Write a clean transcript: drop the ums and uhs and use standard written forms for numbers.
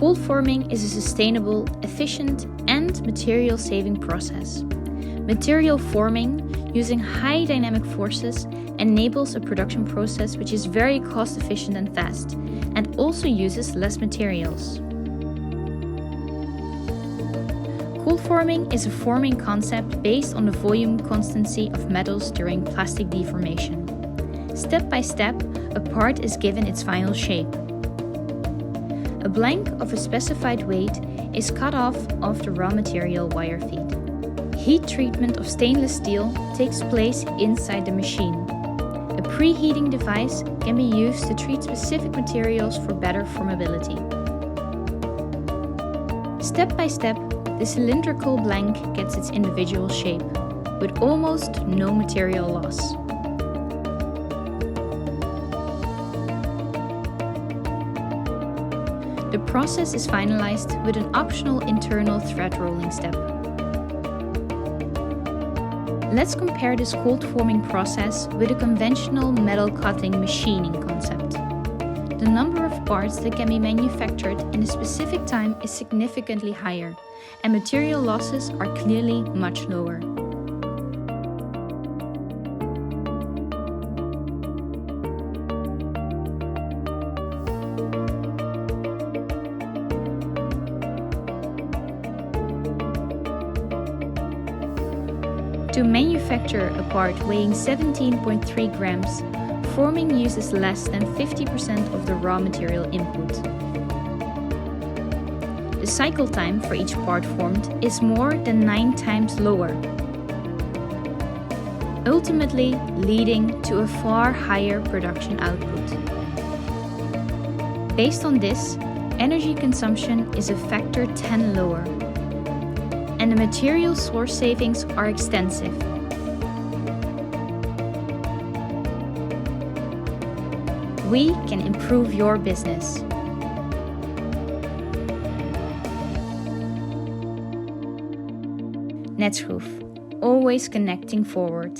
Cold forming is a sustainable, efficient, and material-saving process. Material forming, using high dynamic forces, enables a production process which is very cost-efficient and fast, and also uses less materials. Cold forming is a forming concept based on the volume constancy of metals during plastic deformation. Step by step, a part is given its final shape. A blank of a specified weight is cut off of the raw material wire feed. Heat treatment of stainless steel takes place inside the machine. A preheating device can be used to treat specific materials for better formability. Step by step, the cylindrical blank gets its individual shape, with almost no material loss. The process is finalized with an optional internal thread rolling step. Let's compare this cold forming process with a conventional metal cutting machining concept. The number of parts that can be manufactured in a specific time is significantly higher, and material losses are clearly much lower. To manufacture a part weighing 17.3 grams, forming uses less than 50% of the raw material input. The cycle time for each part formed is more than 9 times lower, ultimately leading to a far higher production output. Based on this, energy consumption is a factor 10 lower, and the material source savings are extensive. We can improve your business. Nedschroef, always connecting forward.